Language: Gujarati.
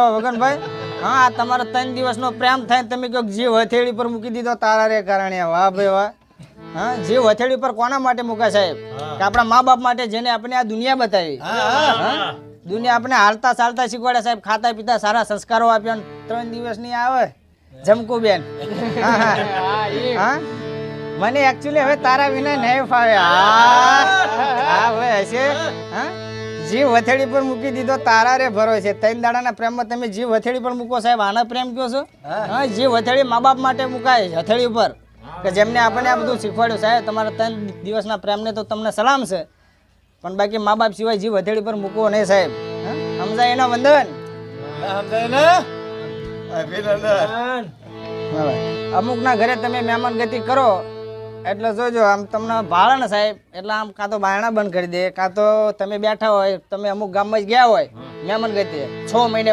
વગનભાઈ, હા આ તમારો 3 દિવસનો પ્રેમ થાય તમે કહો જીવ હથેળી પર મૂકી દીધો તારા રે કારણે. વાહ ભાઈ વાહ. હા, જીવ હથેળી પર કોના માટે મૂકા સાહેબ? કે આપણા મા બાપ માટે, જેને આપણે આ દુનિયા બતાવી. દુનિયા આપણે હાલતા ચાલતા શીખવાડે સાહેબ, ખાતા પીતા સારા સંસ્કારો આપ્યા. 3 દિવસ ની આવે જમકુ બેન. હા, મને એકચ્યુઅલી હવે તારા વિના નહીં ફાવે. હા ભાઈ હશે. હા, જીવ હથેળી પર મૂકી દીધો તારા રે ભરોસે. 3 દાડાના પ્રેમમાં તમે જીવ હથેળી પર મૂકો સાહેબ, આના પ્રેમ કયો છો? હા, જીવ હથેળી મા બાપ માટે મુકાય, હથેળી ઉપર, કે જેમને આપણને આ બધું શીખવાડ્યું. સાહેબ તમારા 3 દિવસના પ્રેમને તો તમને સલામ છે, પણ બાકી મા બાપ સિવાય જીવ હથેળી પર મૂકવો નહીં સાહેબ. સમજાય એના વંદન. અમુક ના ઘરે તમે મહેમાન ગતિ કરો એટલે જોજો આમ તમને ભાળે ને સાહેબ, એટલે આમ કાં તો બાયણા બંધ કરી દે, કાં તો તમે બેઠા હોય, તમે અમુક ગામમાં જ ગયા હોય મહેમાન ગતિ 6 મહિને